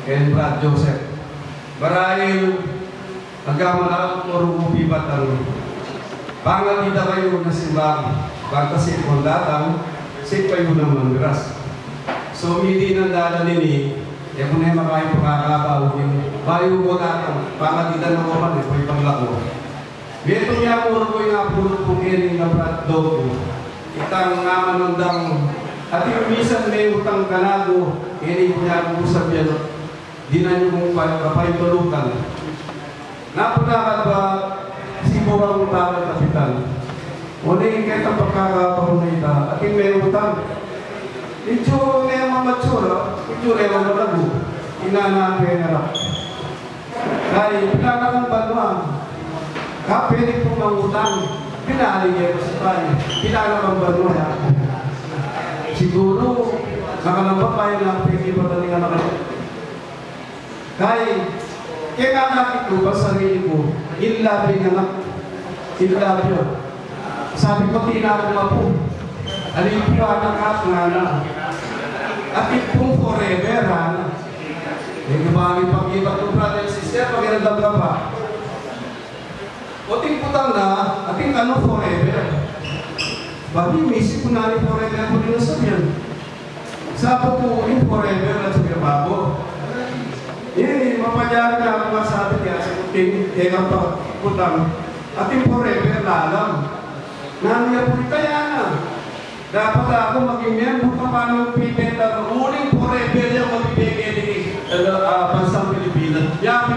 and Brad Joseph. Marahil agamalang orugubi batang pangalida kayo na simbang bangkasi kondatang si kayo ng mangras. So hindi nang dala nini ya kung na makain pagkakabaw yung bayo ko natang pangalida ng oran ko yung panglako. Bito niya puro ko yung apurot kong iring na Brad Dogo. Itang namanundang at yung minsan may utang kanado iring niya usap yan. Di na nyo kong kapaintulutan. Napunakad ba siguro ang utang at kapitan? Uling kahit ang pagkakataon na ita at yung may utang. Ito na yung mamatsura, ito na yung mamalago. Inanapin na lang. Dahil pinakakang banuang, kapinig po ng utang, pinaligay ko sa tayo. Pinakakang banuang. Siguro, nakalambak kayo na pagkipatalingan na kayo. Dahil, kaya nakakit ko ba sarili ko, inlabi nga nga, inlabi yun. Sabi ko, tinakong ako. Alipuan ang nga na. At itong forever, ha? Eh, gumamit pag-ibat ng brother and sister, pag-iradam ka pa. O putang na, ating ano forever. Babi, misip ko na rin forever ko din sa yan. Sabi ko, yung forever at sa babo. Eh, mapadyari na ako masabi kaya sa kuting, teka pa, putang, ating forever lalang. Naniya po kaya na. Dapat ako maging miyembro pa paano pipenta ng uling forever yung magbibigay din bansang Pilipinas. Yapi